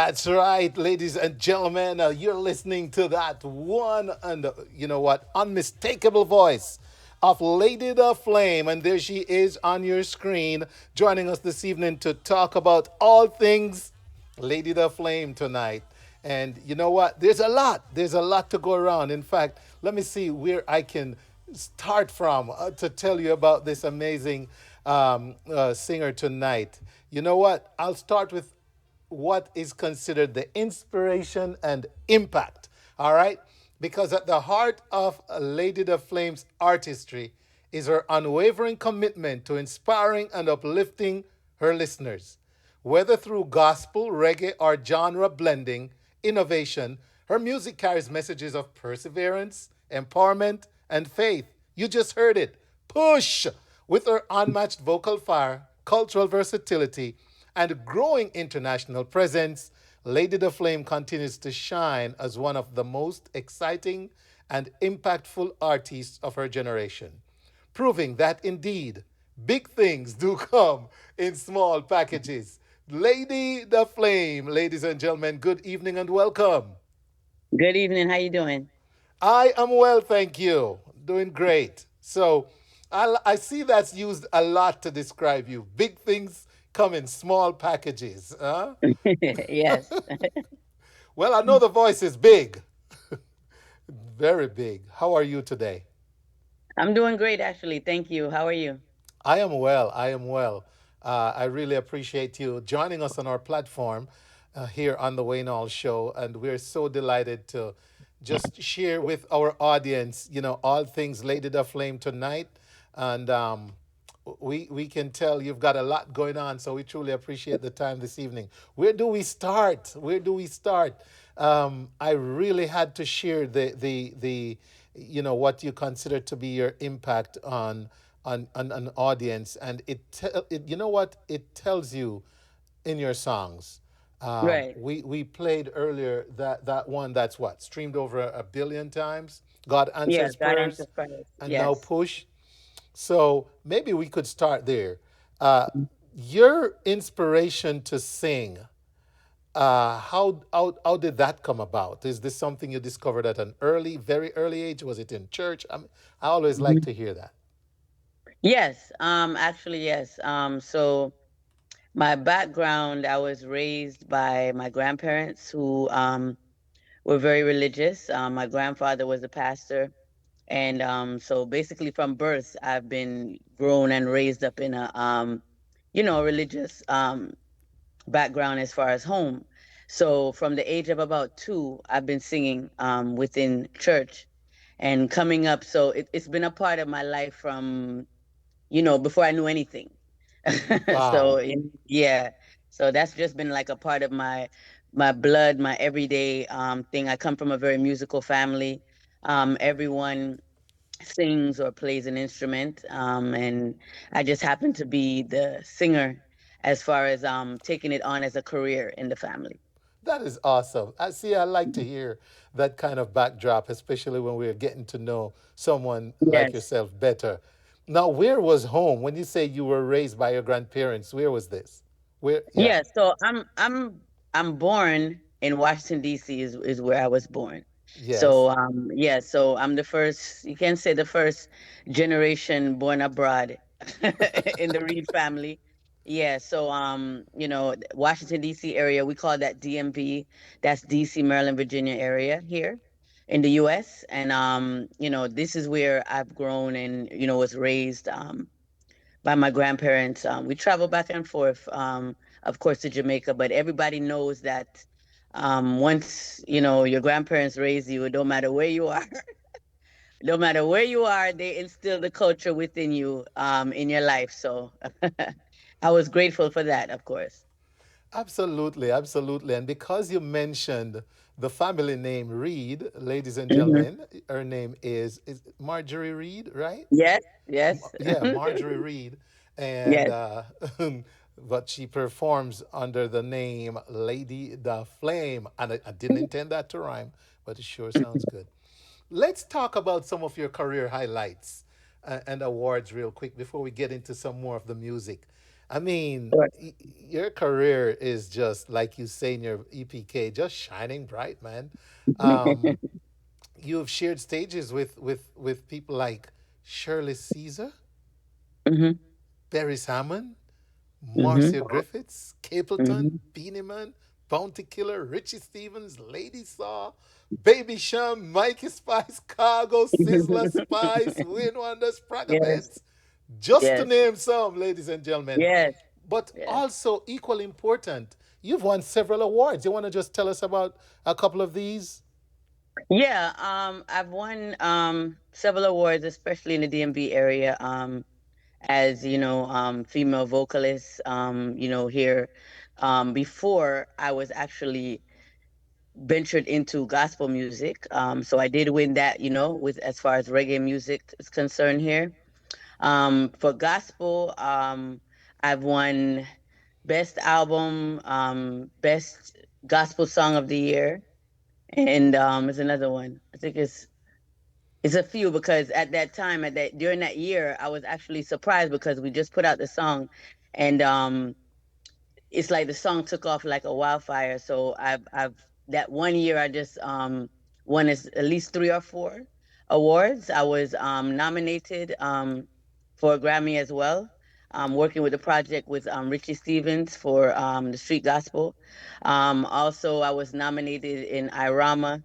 That's right, ladies and gentlemen. You're listening to that one and you know what? Unmistakable voice of Lady the Flame. And there she is on your screen, joining us this evening to talk about all things Lady the Flame tonight. And you know what? There's a lot. There's a lot to go around. In fact, let me see where I can start from to tell you about this amazing singer tonight. You know what? I'll start with what is considered the inspiration and impact. All right? Because at the heart of Lady the Flame's artistry is her unwavering commitment to inspiring and uplifting her listeners. Whether through gospel, reggae, or genre blending innovation, her music carries messages of perseverance, empowerment, and faith. You just heard it. Push! With her unmatched vocal fire, cultural versatility, and growing international presence, Lady the Flame continues to shine as one of the most exciting and impactful artists of her generation, proving that indeed big things do come in small packages. Lady the Flame, ladies and gentlemen, good evening and welcome. Good evening. How you doing? I am well, thank you. Doing great. So, I see that's used a lot to describe you. Big things come in small packages. Huh? Yes. Well, I know the voice is big, very big. How are you today? I'm doing great actually. Thank you. How are you? I am well. I am well. I really appreciate you joining us on our platform here on the Wayne Hall Show, and we're so delighted to just share with our audience, all things Lady the Flame tonight, and we can tell you've got a lot going on, so we truly appreciate the time this evening. Where do we start? Where do we start? I really had to share the what you consider to be your impact on an audience, and it you know what it tells you in your songs. Right. We played earlier that one that's what streamed over a billion times. God Yeah, answers God answers prayers, prayers. and now Yes. push. So maybe we could start there. Uh, your inspiration to sing. How did that come about? Is this something you discovered at an very early age? Was it in church? I always like Mhm. to hear that. Yes. Actually, yes. So my background, I was raised by my grandparents who were very religious. My grandfather was a pastor. And so basically from birth, I've been grown and raised up in a religious background as far as home. So from the age of about 2, I've been singing within church and coming up. So it's been a part of my life from before I knew anything. So Wow. yeah, so that's just been like a part of my blood, my everyday thing. I come from a very musical family. Everyone sings or plays an instrument, and I just happen to be the singer as far as taking it on as a career in the family. That is awesome. I see. I like to hear that kind of backdrop, especially when we're getting to know someone like Yes. yourself better. Now, where was home? When you say you were raised by your grandparents, where was this? Where? Yeah. Yeah, so I'm born in Washington D.C. is where I was born. So Yes. yeah, so I'm the first, you can say the first generation born abroad in the Reed family. Yeah, so Washington D.C. area, we call that DMV. That's D.C., Maryland, Virginia area here in the US. And this is where I've grown and was raised by my grandparents. We travel back and forth, of course, to Jamaica, but everybody knows that once your grandparents raise you, no matter where you are, no matter where you are, they instill the culture within you in your life. So I was grateful for that, of course. Absolutely, absolutely. And because you mentioned the family name Reed, ladies and Hmm. gentlemen, her name is Marjorie Reed, right? Yes, yes, Yeah, Marjorie Reed, and yes. but she performs under the name Lady the Flame, and I didn't intend that to rhyme, but it sure sounds good. Let's talk about some of your career highlights and awards real quick before we get into some more of the music. I mean, Sure. your career is just like you say in your EPK, just shining bright, man. Um, you've shared stages with people like Shirley Caesar, Hmm. Barry Salmon, Hmm. Marcia Griffiths, Capleton, Hmm. Beanie Man, Bounty Killer, Richie Stevens, Lady Saw, Baby Sham, Mikey Spice, Cargo, Sizzler Spice, Win Wonder, Yes. Spragabeds, just to Yes. name some, ladies and gentlemen. Yes. But Yes. also equally important, you've won several awards. You want to just tell us about a couple of these? Yeah. I've won several awards, especially in the DMV area. As female vocalist. Here. Before I was actually ventured into gospel music. So I did win that. With as far as reggae music is concerned here. For gospel, I've won best album, best gospel song of the year, and there's another one. I think it's a few because at that time, at that during that year, I was actually surprised because we just put out the song, and it's like the song took off like a wildfire. So I've that one year I just won at least three or four awards. I was nominated for a Grammy as well. Working with a project with Richie Stevens for the Street Gospel. Also, I was nominated in Irama.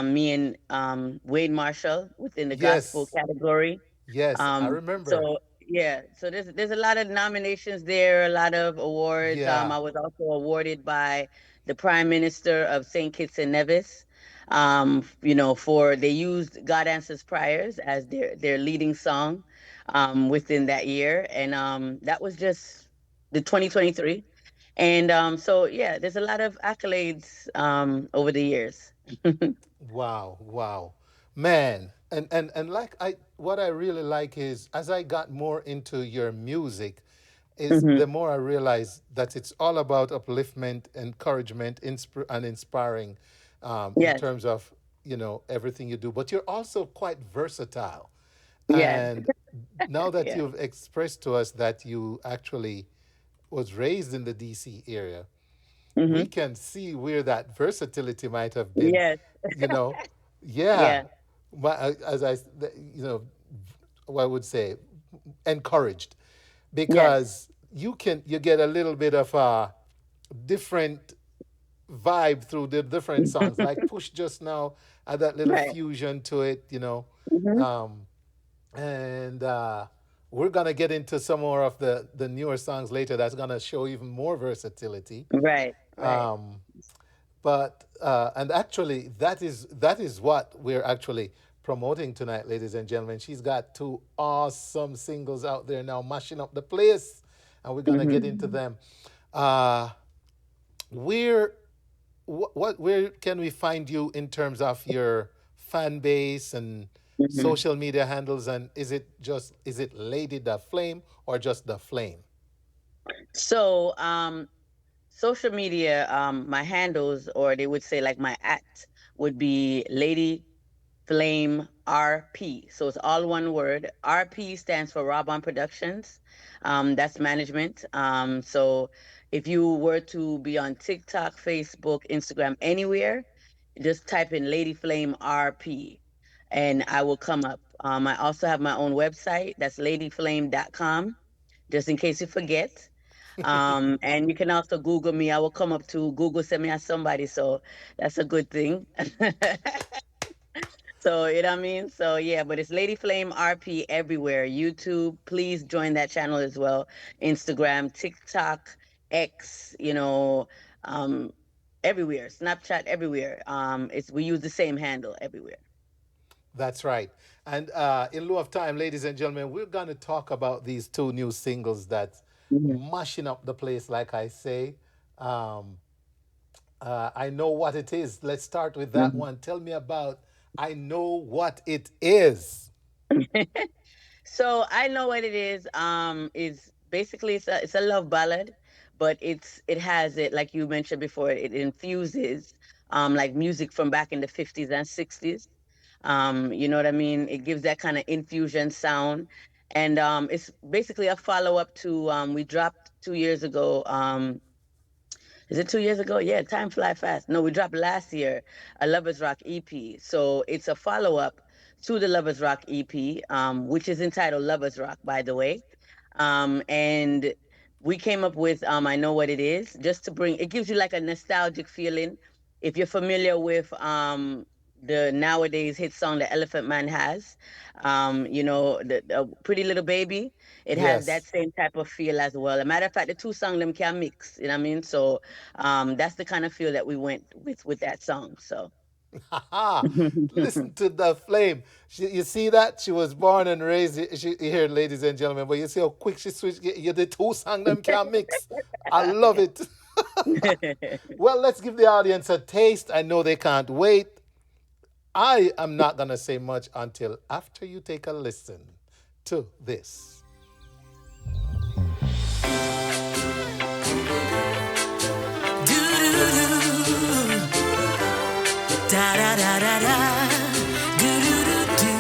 Me and Wade Marshall within the gospel Yes, category. yes, I remember. So yeah, so there's a lot of nominations there, a lot of awards. Yeah, I was also awarded by the Prime Minister of Saint Kitts and Nevis. For they used God Answers Prayers as their leading song within that year, and that was just the 2023. And so yeah, there's a lot of accolades over the years. wow, wow. Man, and like I what I really like is as I got more into your music is Hmm. the more I realize that it's all about upliftment, encouragement, and inspiring in Yes, terms of, everything you do. But you're also quite versatile. yes, And now that yeah, you've expressed to us that you actually was raised in the DC area, we hmm, can see where that versatility might have been, yes, you know. Yeah. yeah, But as I would say, encouraged yes. because you get a little bit of a different vibe through the different songs. Like Push just now had that little Right. fusion to it, Hmm. um, and we're gonna get into some more of the newer songs later. That's gonna show even more versatility. Right. Right. Um, but and actually, that is what we're actually promoting tonight, ladies and gentlemen. She's got two awesome singles out there now, mashing up the place, and we're gonna get into Hmm. them. Uh, where where can we find you in terms of your fan base and Hmm. social media handles? And is it Lady the Flame or just the Flame? So, social media, my handles, or they would say like my at, would be Lady Flame RP. So it's all one word. RP stands for Rob on Productions. That's management. So if you were to be on TikTok, Facebook, Instagram, anywhere, just type in Lady Flame RP and I will come up. I also have my own website. That's ladyflame.com, just in case you forget. And you can also Google me. I will come up to Google send me as somebody. So that's a good thing. So you know what I mean? So yeah, but it's Lady Flame RP everywhere. YouTube, please join that channel as well. Instagram, TikTok, X, um, everywhere. Snapchat, everywhere. It's we use the same handle everywhere. That's right. And in lieu of time, ladies and gentlemen, we're going to talk about these two new singles that's Mhm. mashing up the place, like I say. Um, I Know What It Is. Let's start with that Mhm. one. Tell me about I Know What It Is. So I know what it is. Is basically it's a love ballad, but it has it like you mentioned before. It infuses like music from back in the 50s and 60s. You know what I mean? It gives that kind of infusion sound, and it's basically a follow up to we dropped 2 years ago. Is it 2 years ago? Yeah, time fly fast. No, we dropped last year a Lovers Rock EP. So it's a follow up to the Lovers Rock EP, which is entitled Lovers Rock, by the way. And we came up with I Know What It Is, just to bring it gives you like a nostalgic feeling. If you're familiar with the nowadays hit song that Elephant Man has, the Pretty Little Baby, it has that Yes. same type of feel as well. A matter of fact, the two songs them can mix. You know what I mean? So that's the kind of feel that we went with that song. So Haha. Listen to the flame. You see that? She was born and raised here, ladies and gentlemen. But you see how quick she switched. You the two song them can mix. I love it. Well, let's give the audience a taste. I know they can't wait. I am not going to say much until after you take a listen to this. Da da da da da. Do do do do.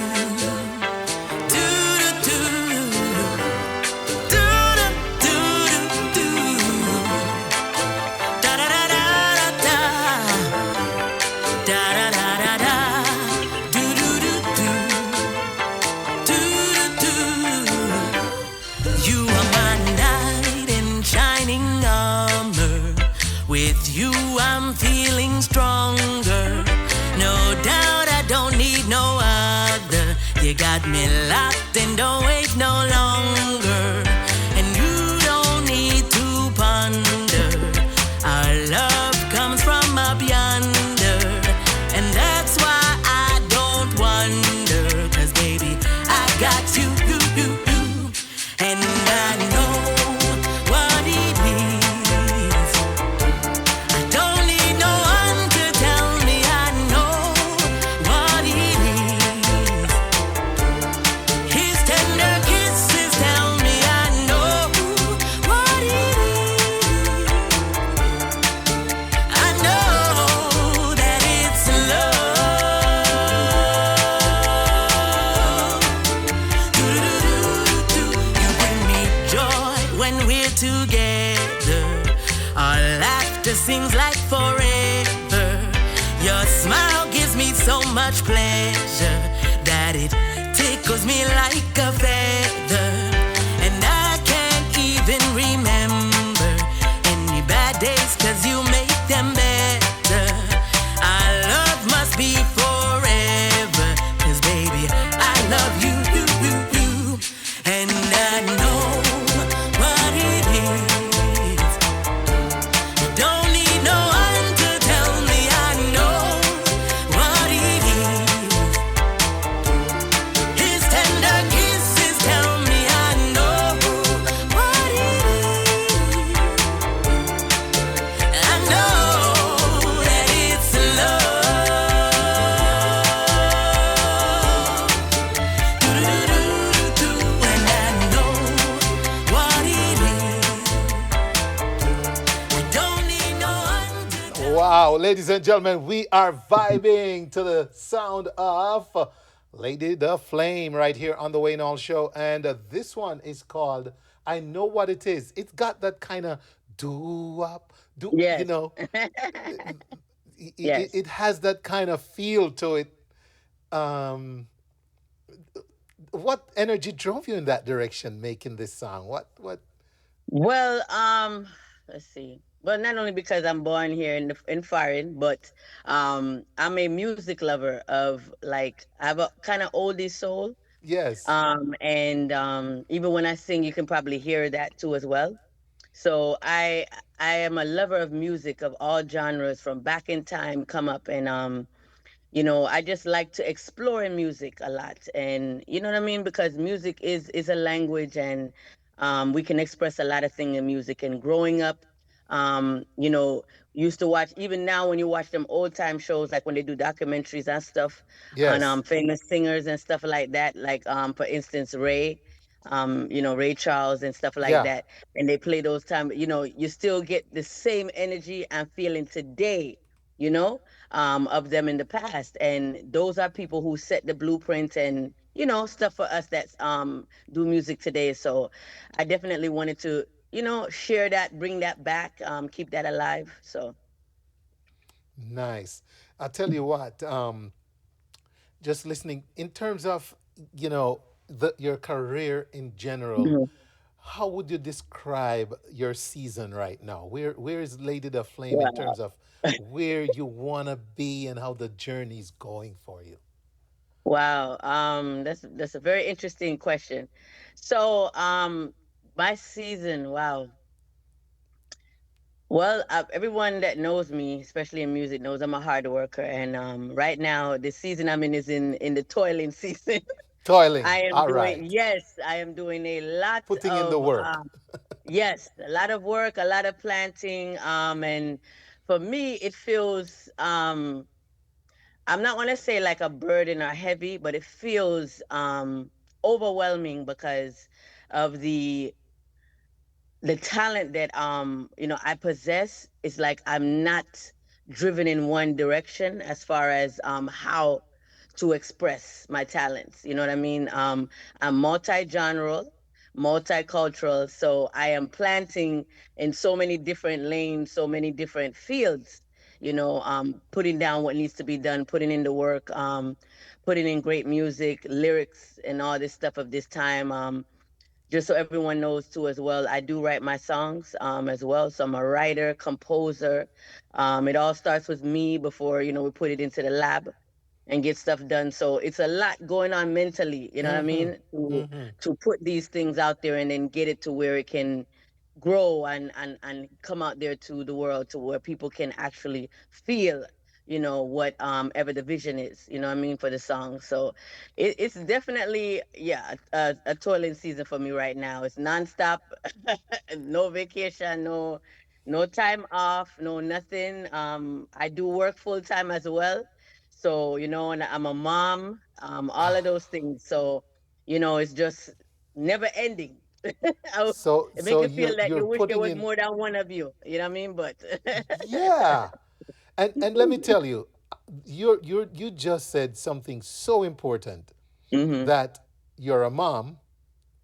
Do do do. Do do do do. Da da da da da. Da da da da da. Do do do do. Do do do. You are my knight in shining armor. With you, I'm feeling stronger. No doubt I don't need no other. You got me locked and don't wait no longer. And you don't need to ponder. Our love comes from up yonder. And that's why I don't wonder. 'Cause baby, I got you, you. And I know what it is. I don't need no one to tell me I know what it is. His tender kisses tell me I know what it is. I know that it's love. Do-do-do-do-do. You bring me joy when we're together. Our laughter seems like forever. Your smile gives me so much pleasure that it tickles me like a feather. And I can't even remember any bad days 'cause you make them better. Our love must be forever 'cause baby, I love you. And I know what it is. Don't need no one to tell me I know what it is. His tender kisses tell me I know what it is. I know that it's love. Do-do-do-do-do. And I know what it is. I don't need no one to tell. Wow, ladies and gentlemen, we are vibing to the sound of Lady the Flame right here on the Wayne Hall Show. And this one is called I Know What It Is. It's got that kind of do up, yes, it yes. has that kind of feel to it. Um, what energy drove you in that direction making this song? What? Well, let's see. Well, not only because I'm born here in foreign, but I'm a music lover of like I have a kind of oldie soul. Yes, And even when I sing, you can probably hear that too as well. So I am a lover of music of all genres from back in time come up. And I just like to explore in music a lot. And you know what I mean? Because music is a language, and we can express a lot of things in music. And growing up, you know, used to watch, even now when you watch them old time shows, like when they do documentaries and stuff on yes, famous singers and stuff like that, like for instance Ray Charles and stuff like yeah, that, and they play those time, you still get the same energy and feeling today, you know, of them in the past. And those are people who set the blueprint and stuff for us that's do music today. So I definitely wanted to share that, bring that back, keep that alive. So, Nice. I'll tell you what. Just listening in terms of your career in general. mhm. How would you describe your season right now? Where is Lady the Flame in Wow. terms of where you wanna be and how the journey's going for you? Wow. That's a very interesting question. So, my season, wow. Well, everyone that knows me, especially in music, knows I'm a hard worker. And right now, the season I'm in is in the toiling season. Toiling. I am All doing, right. yes, I am doing a lot Putting in the of, work. yes, a lot of work, a lot of planting. And for me, it feels, I'm not going to say like a burden or heavy, but it feels overwhelming because of the talent that I possess. Is like I'm not driven in one direction as far as how to express my talents. You know what I mean? I'm multi-genre, multicultural, so I am planting in so many different lanes, so many different fields. Putting down what needs to be done, putting in the work, putting in great music, lyrics, and all this stuff of this time. Just so everyone knows too as well, I do write my songs as well. So I'm a writer, composer. It all starts with me before we put it into the lab and get stuff done. So it's a lot going on mentally, you know what I Mm-hmm. mean? To Mm-hmm. to put these things out there and then get it to where it can grow and come out there to the world, to where people can actually feel what ever the vision is, you know what I mean, for the song. So it's definitely, yeah, a toiling season for me right now. It's nonstop. No vacation, no time off, no nothing. I do work full time as well, so and I'm a mom, all of those things. So it's just never ending. I, So it make so you feel that you're you wish there putting was in. more than one of you. You know what I mean? But Yeah. And let me tell you, you just said something so important, hmm that you're a mom,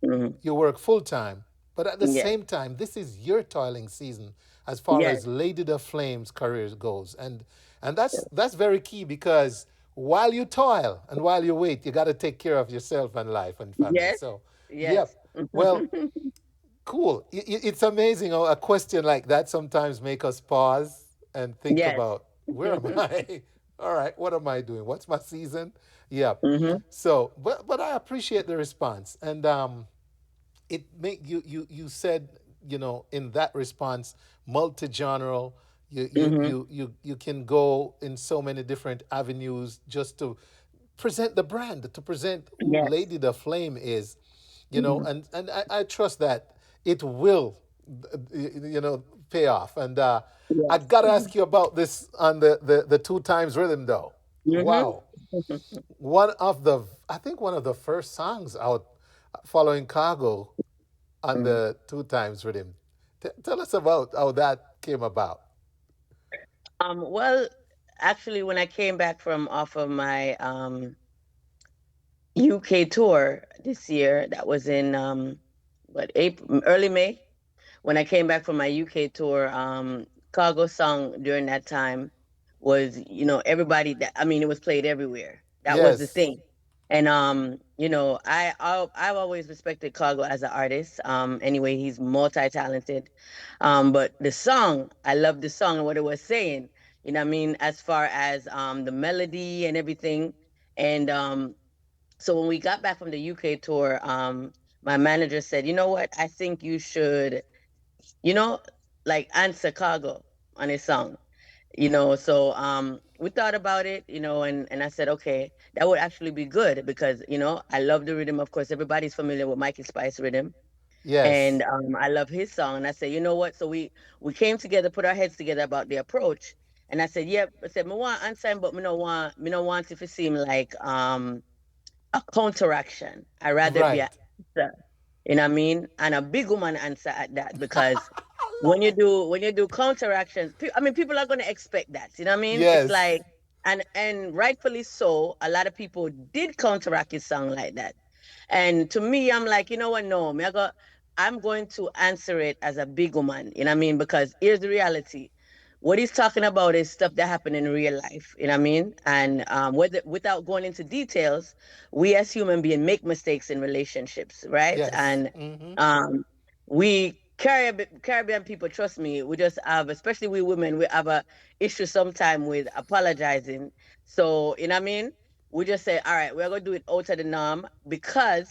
hmm you work full time, but at the yes, same time, this is your toiling season as far yes, as Lady the Flames career goes. And that's very key, because while you toil and while you wait, you got to take care of yourself and life and family. yes, So, yes, yep. Well, cool. It's amazing how a question like that sometimes make us pause and think yes. about, where am I? All right, what am I doing? What's my season? Yeah. hmm So, but I appreciate the response, and it make you said, in that response, multi-genre. hmm You can go in so many different avenues just to present the brand, to present who Yes. Lady the Flame is, hmm and I trust that it will, pay off. And I Yes. gotta ask you about this on the two times rhythm though. hmm Wow, I think one of the first songs out following Cargo on the two times rhythm. Tell us about how that came about. Well, actually, when I came back from off of my UK tour this year, that was in what, April, early May. When I came back from my UK tour, Cargo song during that time was, everybody that, I mean, it was played everywhere. That was the Yes, thing. And I've always respected Cargo as an artist. Anyway, he's multi-talented. But the song, I love the song and what it was saying. You know what I mean? As far as the melody and everything. And so when we got back from the UK tour, my manager said, "You know what? I think you should, you know, like answer Cargo on his song." So we thought about it, and I said, okay, that would actually be good because, I love the rhythm. Of course, everybody's familiar with Mikey Spice rhythm. And yes, I love his song. And I said, you know what? So we came together, put our heads together about the approach. And I said, yep. I said, me want answer him, but me no want it to seem like a counteraction. I rather be a right. answer, you know what I mean? And a big woman answer at that, because when you do counteractions, I mean, people are gonna expect that. You know what I mean? It's Yes, like, and rightfully so. A lot of people did counteract his song like that, and to me, I'm like, you know what? No, me I got. I'm going to answer it as a big woman, you know what I mean? Because here's the reality. What he's talking about is stuff that happened in real life, you know what I mean? And whether without going into details, we as human beings make mistakes in relationships, right? Yes. And um, we Caribbean people, trust me, we just have, especially we women, we have a issue sometime with apologizing. So, you know what I mean? We just say, all right, we're gonna do it out of the norm because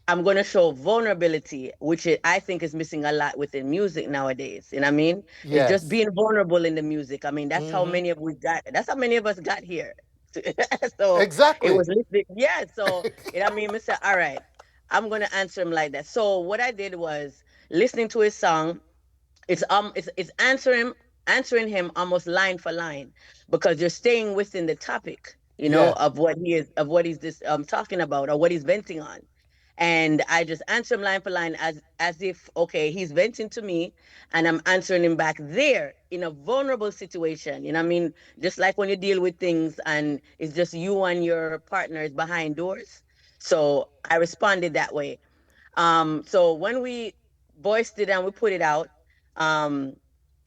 I'm going to show vulnerability, which I think is missing a lot within music nowadays. You know what I mean? It's just Yes. being vulnerable in the music. I mean, that's how Hmm. many of we got. That's how many of us got here. So it Exactly. was listening. Yeah. So you know what I mean? Mister, all right, I'm going to answer him like that. So what I did was listening to his song. It's answering him almost line for line because you're staying within the topic, you know, Yeah. of what he's this talking about or what he's venting on. And I just answer him line for line as if okay, he's venting to me and I'm answering him back there in a vulnerable situation. You know what I mean? Just like when you deal with things and it's just you and your partners behind doors. So I responded that way. So when we voiced it and we put it out, um,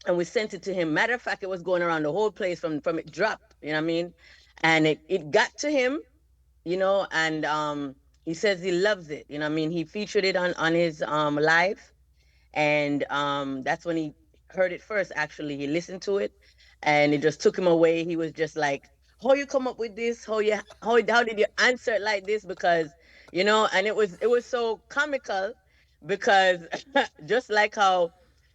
and we sent it to him. Matter of fact, it was going around the whole place from it dropped. You know what I mean? And it got to him, you know, and he says he loves it. You know what I mean? He featured it on his live, and that's when he heard it first. Actually, he listened to it, and it just took him away. He was just like, "How you come up with this? How did you answer it like this?" Because you know, and it was so comical because just like how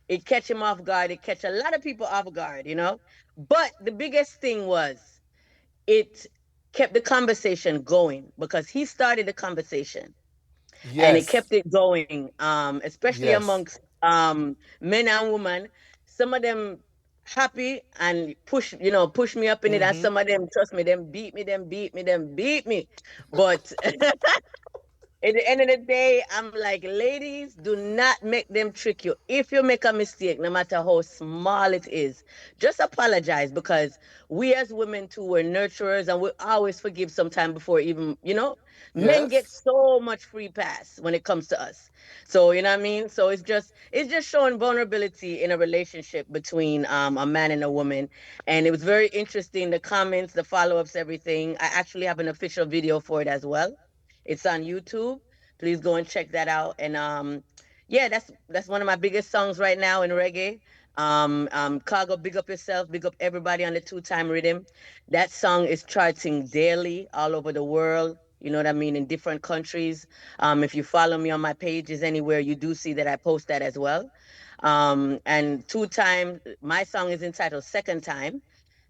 it catch him off guard, it catch a lot of people off guard, you know. But the biggest thing was it kept the conversation going because he started the conversation and it Yes. kept it going, especially Yes. amongst men and women. Some of them happy and push me up in it, and Hmm. some of them, trust me, them beat me, them beat me, them beat me. But at the end of the day, I'm like, ladies, do not make them trick you. If you make a mistake, no matter how small it is, just apologize because we as women too, we're nurturers and we always forgive sometime before even, men get Yes. so much free pass when it comes to us. So, you know what I mean? So it's just showing vulnerability in a relationship between a man and a woman. And it was very interesting, the comments, the follow-ups, everything. I actually have an official video for it as well. It's on YouTube. Please go and check that out. And yeah, that's one of my biggest songs right now in reggae. Cargo, big up yourself, big up everybody on the two-time rhythm. That song is charting daily all over the world. You know what I mean? In different countries. If you follow me on my pages anywhere, you do see that I post that as well. And two time, my song is entitled Second Time,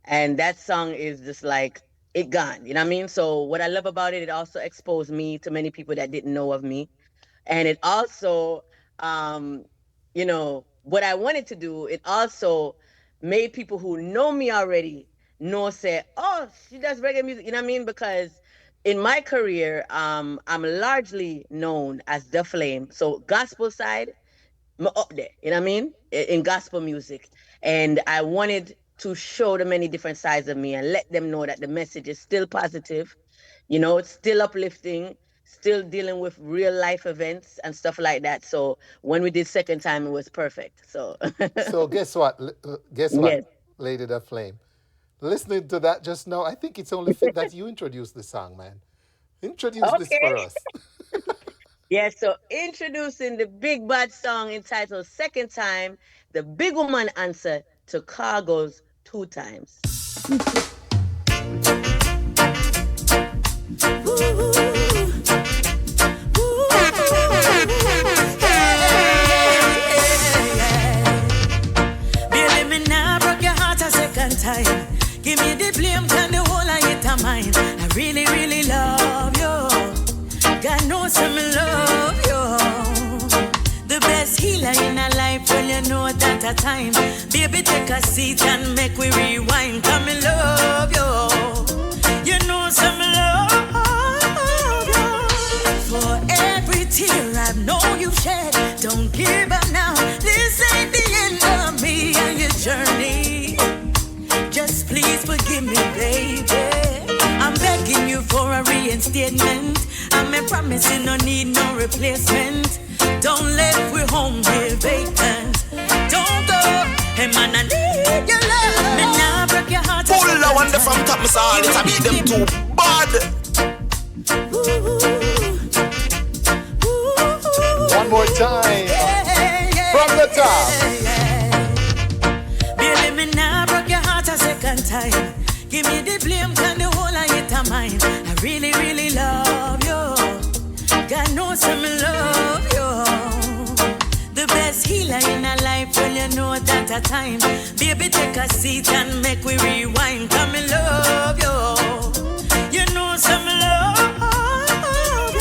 and that song is just like it gone. You know what I mean? So what I love about it, it also exposed me to many people that didn't know of me, and it also, um, what I wanted to do. It also made people who know me already know, say, oh, she does reggae music. You know what I mean? Because in my career, I'm largely known as the Flame. So gospel side, I'm up there, you know what I mean? In gospel music. And I wanted to show the many different sides of me and let them know that the message is still positive, it's still uplifting, still dealing with real life events and stuff like that. So when we did second time, it was perfect. So So guess what? Guess what, yes. Lady the Flame? Listening to that just now, I think it's only fit that you introduce the song, man. Introduce this Okay. for us. Yes, so introducing the big bad song entitled Second Time, the big woman answer to Cargo's two times. Baby, me now broke your heart a second time. Give me the blame, turn the whole of it a mine. I really, really love you. God knows I'm love you. The best healer in a life when you know that a time. Baby, take a seat and make we rewind. Come and love you. You know some love you. For every tear I know you've shed, don't give up now. This ain't the end of me and your journey. Just please forgive me, baby. I'm begging you for a reinstatement. I'm a promise you no need no replacement. Don't leave we home here vacant. Don't go. Hey man, I need your love. Me nah break your heart. Pull the one from top, me saw it. I beat them too bad. One more time. From the top. Baby, me nah broke your heart a second time. Give me the blame, can the whole of it a mine. I really, really love you. God knows I'm love you. The best healer in a life, well you know that a time. Baby, take a seat and make we rewind. Come and love you. You know some love you.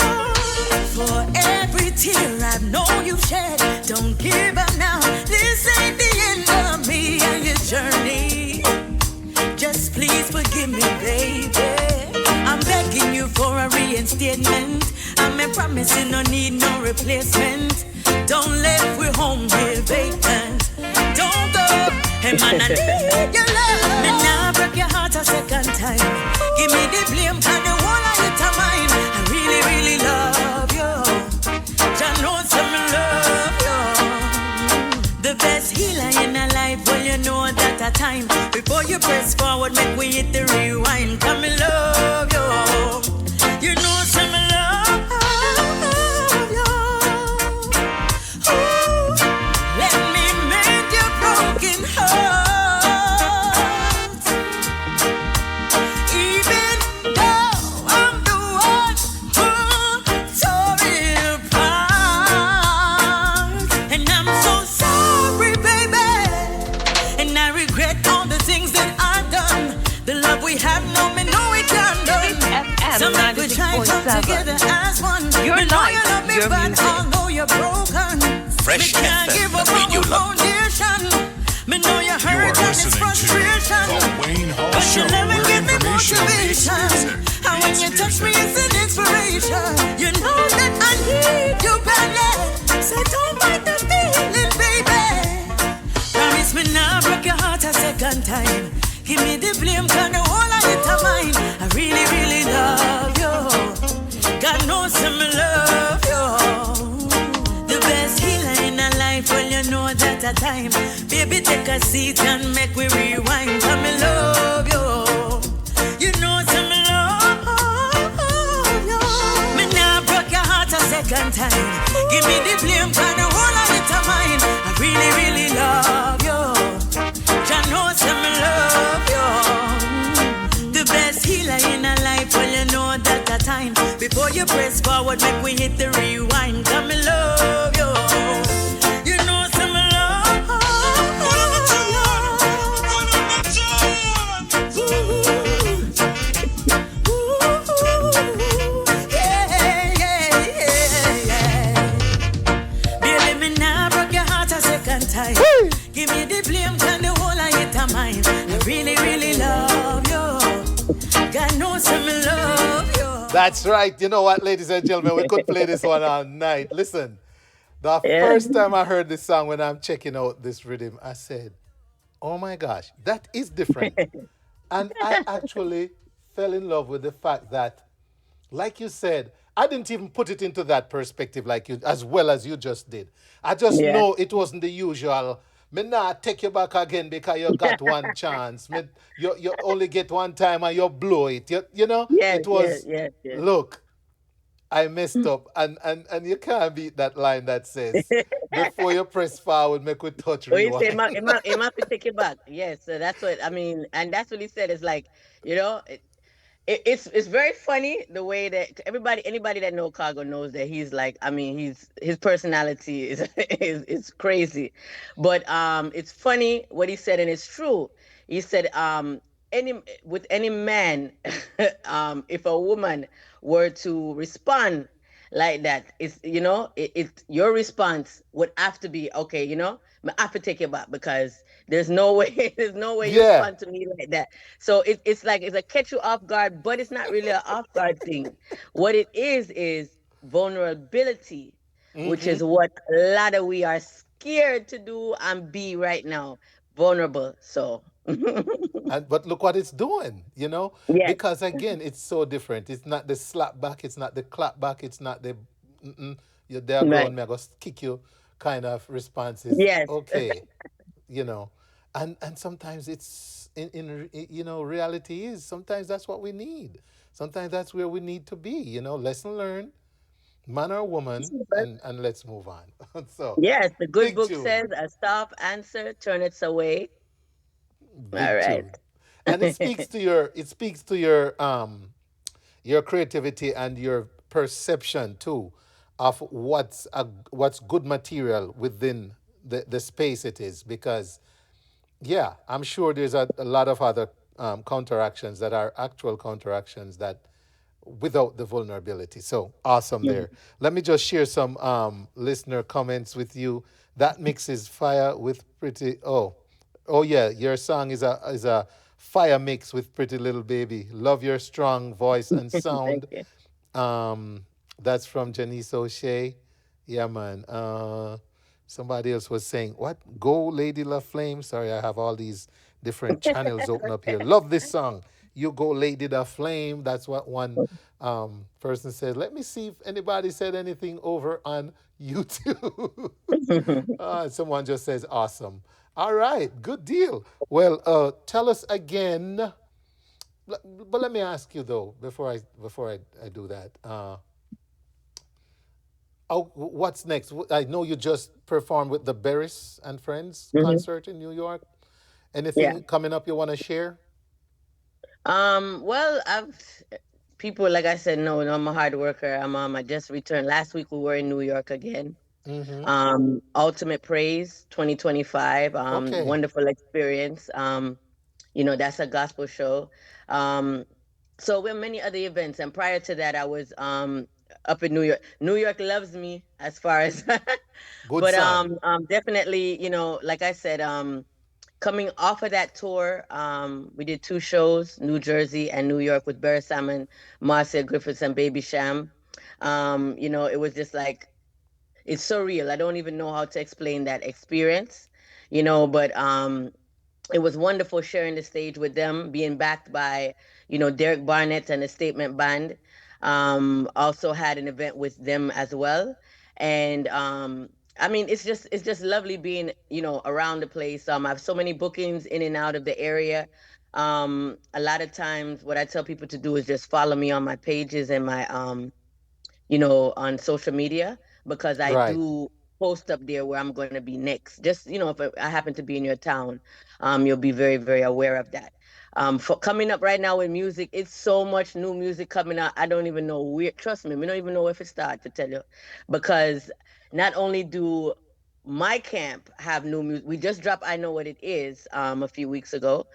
For every tear I know you shed, don't give up now. This ain't the end of me and your journey. Just please forgive me, baby. I'm begging you for a reinstatement. I'm promising no need no replacement. Don't let we home here vacant. Don't go. Hey man, I need your love. Me nah break your heart a second time. Give me the blame, cause the whole of it a mine. I really, really love you. Jah knows some love you. The best healer in a life, well you know that a time. Before you press forward, make we hit the rewind. Come and love you. You know some love you. Ooh, let me mend your broken heart. Even though I'm the one who tore it apart. And I'm so sorry, baby. And I regret all the things that I've done. The love we have, no, me know it done done. Some like we try to come together as one. Your Me know life, you love me, your but music. although you're broken, Fresh me can't FM, give up the on radio our love. foundation. Me know you You are hurt and it's listening to frustration, The Wayne Hall but Show, you never where give me information meets motivation. music. And when you touch me, it's an inspiration. You know that I need you badly, so don't fight the feeling, baby. Promise me now, break your heart a second time. Give me the blame, cause the whole of it a mine. I really, really love you. God knows I'm love you. The best healer in a life, well you know that a time. Baby, take a seat and make we rewind. Come and love you. You know some love you. Me now broke your heart a second time. Give me the blame, cause the whole of it a mine. I really, really love you. Jah knows some love you. The best healer in a life, well you know that a time. Before you press forward, make we hit the rewind. Come and love you. You know some love you. Yeah, yeah, yeah. Baby, me now broke your heart a second time. Give me the blame, can the whole of it a mine. I really, really love you. God knows I'm love you. That's right. You know what, ladies and gentlemen, we could play this one all night. Listen, the Yeah. first time I heard this song when I'm checking out this rhythm, I said, oh my gosh, that is different. And I actually fell in love with the fact that, like you said, I didn't even put it into that perspective like you, as well as you just did. I just Yeah. know it wasn't the usual. Me nah take you back again because you got one chance. Me, you only get one time and you blow it. You know, Yes, it yes, was, yes, yes. look, I messed up. And you can't beat that line that says, before you press forward, make we touch Oh, he said, rewind. it might be take it back. Yes, so that's what I mean, and that's what he said. It's like, you know, it's very funny the way that anybody that know Cargo knows that he's like, I mean, his personality is is crazy, but it's funny what he said, and it's true. He said, any with any man, if a woman were to respond like that, it's, you know, it your response would have to be okay, you know, I have to take it back because there's no way there's no way you Yeah. respond to me like that. So it's like it's a catch you off guard, but it's not really an off guard thing. What it is vulnerability, which is what a lot of we are scared to do and be right now, vulnerable. So And but look what it's doing, you know? yes. Because again, it's so different. It's not the slap back, it's not the clap back, it's not the mm-mm, you're there Right. grown, me I go kick you kind of responses. Yes. Okay, you know, and sometimes it's you know, reality is sometimes that's what we need. Sometimes that's where we need to be. You know, lesson learned, man or woman, and let's move on. So, Yes, the good big book tune. says a stop answer, turn it away. All Big right. tune. And it speaks to your creativity and your perception too of what's good material within the space it is, because yeah, I'm sure there's a lot of other counteractions that are actual counteractions that without the vulnerability. So awesome Yeah. there. Let me just share some listener comments with you. That mixes fire with pretty. Oh yeah, your song is a fire mix with Pretty Little Baby. Love your strong voice and Thank sound. you. Um, that's from Janice O'Shea. Yeah, man. Somebody else was saying, what? Go, Lady La Flame. Sorry, I have all these different channels open up here. Love this song. You go, Lady La Flame. That's what one person said. Let me see if anybody said anything over on YouTube. Someone just says, awesome. All right, good deal. Well, tell us again. But let me ask you though, before I do that. What's next? I know you just performed with the Berris and Friends Hmm. concert in New York. Yeah. Anything coming up you want to share? Well, I've people like I said, no, no, I'm a hard worker. I just returned. Last week we were in New York again. Mm-hmm. Ultimate Praise 2025. Okay. Wonderful experience. That's a gospel show. Um, so we have many other events, and prior to that, I was up in New York. New York loves me as far as, Good but sign. definitely, like I said, coming off of that tour, we did two shows, New Jersey and New York, with Barry Salmon, Marcia Griffiths, and Baby Sham. It was just like it's surreal. I don't even know how to explain that experience, but it was wonderful sharing the stage with them, being backed by, Derek Barnett and the Statement Band. Also had an event with them as well. And I mean, it's just lovely being, around the place. I have so many bookings in and out of the area. A lot of times what I tell people to do is just follow me on my pages and my on social media, because I Right. do post up there where I'm going to be next. Just, if I happen to be in your town, you'll be very, very aware of that. For coming up right now with music, it's so much new music coming out. I don't even know where, trust me, we don't even know if it start to tell you, because not only do my camp have new music, we just dropped I Know What It Is a few weeks ago,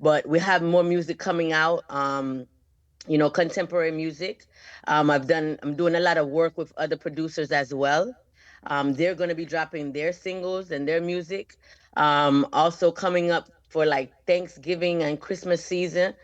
but we have more music coming out. Contemporary music. I'm doing a lot of work with other producers as well. They're going to be dropping their singles and their music. Also coming up for like Thanksgiving and Christmas season,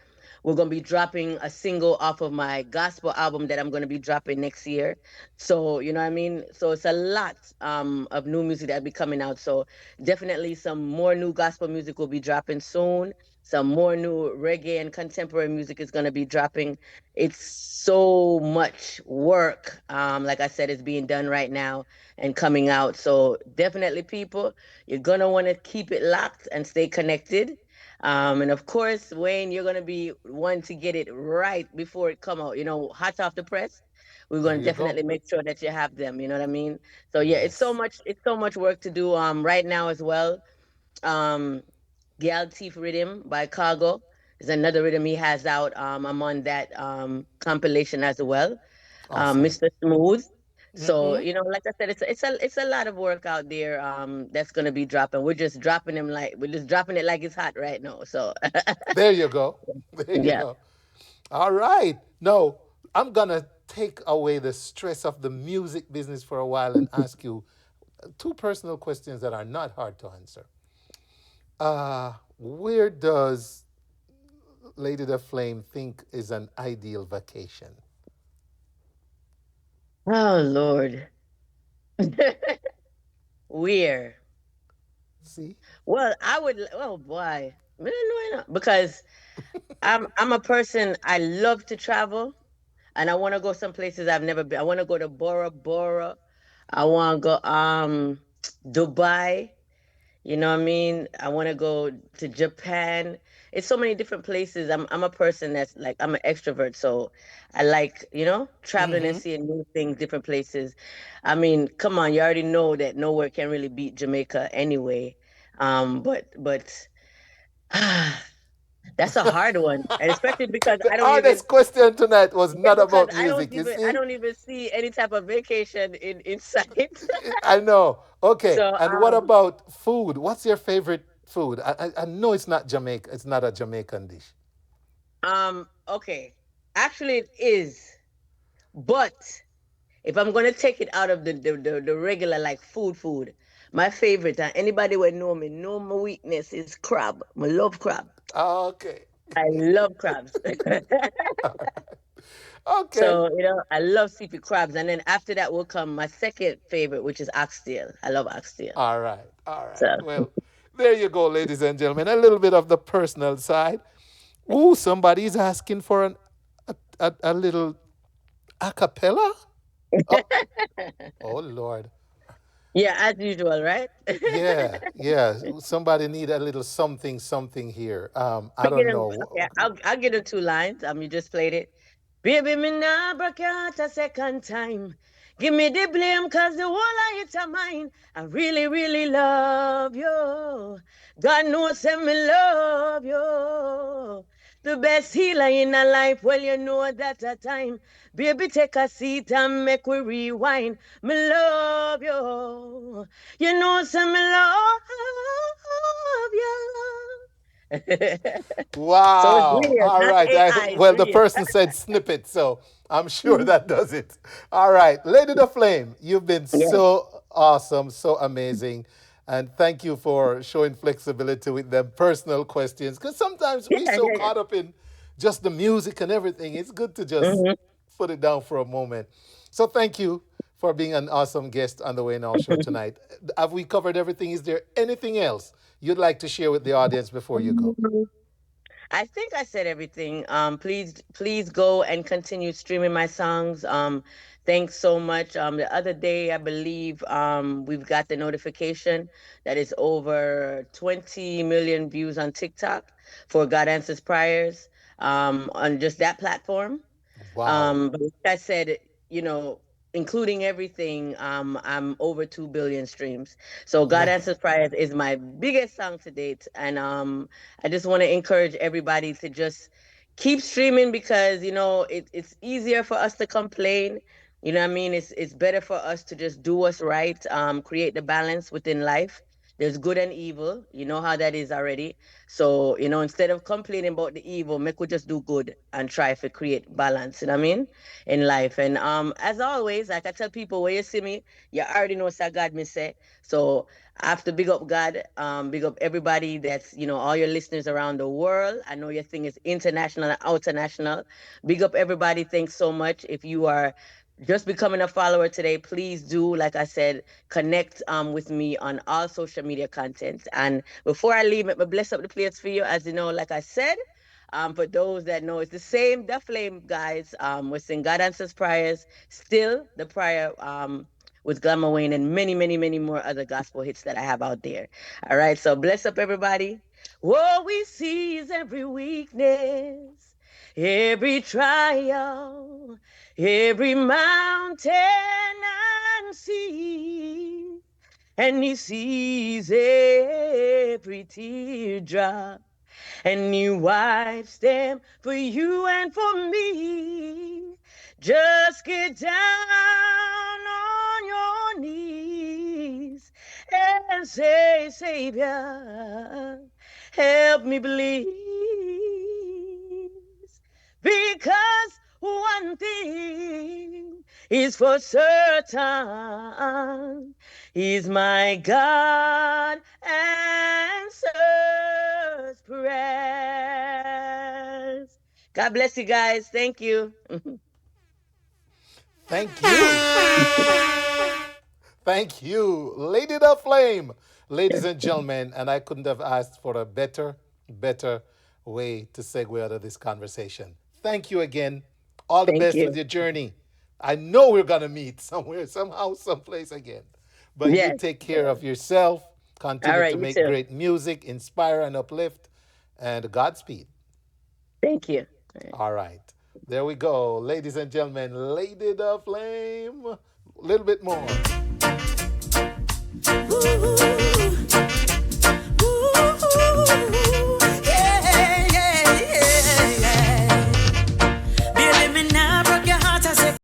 we're going to be dropping a single off of my gospel album that I'm going to be dropping next year. So, you know what I mean? So it's a lot of new music that'll be coming out. So definitely some more new gospel music will be dropping soon. Some more new reggae and contemporary music is going to be dropping. It's so much work. Like I said, it's being done right now and coming out. So definitely, people, you're gonna want to keep it locked and stay connected. And of course, Wayne, you're gonna be one to get it right before it come out. Hot off the press. We're There gonna you go. definitely make sure that you have them. You know what I mean? So yeah, Yes. it's so much work to do. Right now as well. Um, Gal Teeth Rhythm by Cargo is another rhythm he has out. I'm on that compilation as well. Awesome. Mr. Smooth. So, Mm-hmm. like I said, it's a lot of work out there that's gonna be dropping. We're just dropping it like it's hot right now. So There you go. There you yeah. go. All right. No, I'm gonna take away the stress of the music business for a while and ask you two personal questions that are not hard to answer. Where does Lady the Flame think is an ideal vacation? Oh Lord. Where? See? Well, I would. Oh boy, because I'm a person. I love to travel. and I want to go some places I've never been. I want to go to Bora Bora. I want to go Dubai. You know what I mean? I want to go to Japan. It's so many different places. I'm a person that's like I'm an extrovert, so I like, traveling and Mm-hmm. seeing new things, different places. I mean, come on, you already know that nowhere can really beat Jamaica anyway. But that's a hard one, and especially because The hardest question tonight was yeah, not because about music, you I see? don't even see any type of vacation in sight. I know. Okay. So And what about food? What's your favorite food? I know it's not Jamaica. It's not a Jamaican dish. okay. Actually it is. But if I'm gonna take it out of the regular like food, my favorite and anybody will know me, know my weakness is crab. I love crab. Okay. I love crabs. Okay. So, I love seafood crabs. And then after that will come my second favorite, which is oxtail. I love oxtail. All right. All So right. Well, there you go, ladies and gentlemen. A little bit of the personal side. Ooh, somebody's asking for a little a cappella? Oh, oh Lord. yeah, as usual, right? Yeah, yeah. Somebody need a little something, something here. I We get don't him. know. Okay, I'll get him two lines. You just played it. Baby, me nah break your heart a second time. Give me the blame, cause the whole of it a mine. I really, really love you. God knows say me love you. The best healer in a life, well, you know that a time. Baby, take a seat and make we rewind. Me love you. You know, say me love you. So it's Wow. real, All not right. AI, it's Well, the real. person said snippet, so I'm sure that does it. All right. Lady the Flame, you've been Yeah. so awesome, so amazing. And thank you for showing flexibility with them personal questions. Because sometimes Yeah, we so yeah, caught up in just the music and everything. It's good to yeah. just put it down for a moment. So thank you for being an awesome guest on the Way Now show tonight. Have we covered everything? Is there anything else you'd like to share with the audience before you go? I think I said everything. Please go and continue streaming my songs. Thanks so much. The other day, I believe, we've got the notification that it's over 20 million views on TikTok for God Answers Prayers, on just that platform. Wow. But like I said, you know, including everything, I'm over 2 billion streams. So God Wow. Answers Prayers is my biggest song to date. And I just want to encourage everybody to just keep streaming because, it's easier for us to complain. You know what I mean? It's better for us to just do what's right, create the balance within life. There's good and evil. You know how that is already. So, instead of complaining about the evil, make we just do good and try to create balance, you know what I mean, in life. And as always, like I tell people, when you see me, you already know what God me say. So I have to big up God, big up everybody that's, all your listeners around the world. I know your thing is international and international. Big up everybody. Thanks so much. If you are just becoming a follower today, please do, like I said, connect with me on all social media content. And before I leave, let me bless up the place for you. As you know, like I said, for those that know, it's the same, the flame, guys. We're singing God Answers Prayers, still the prayer with Glamour Wayne and many, many, many more other gospel hits that I have out there. All right, so bless up everybody. What we see is every weakness, every trial, every mountain and sea, and he sees every teardrop, and he wipes them for you and for me. Just get down on your knees and say, Savior, help me believe. Because one thing is for certain, He's my God answers prayers. God bless you guys. Thank you. Thank you. Thank you, Lady the Flame. Ladies and gentlemen, and I couldn't have asked for a better way to segue out of this conversation. Thank you again, All the Thank best with you. your journey. I know we're gonna meet somewhere, somehow, someplace again. But you Yes. take care of yourself. All Continue right. to You make too. great music, inspire and uplift, and Godspeed. Thank you. All right. There we go. Ladies and gentlemen, Lady the Flame. A little bit more. Ooh.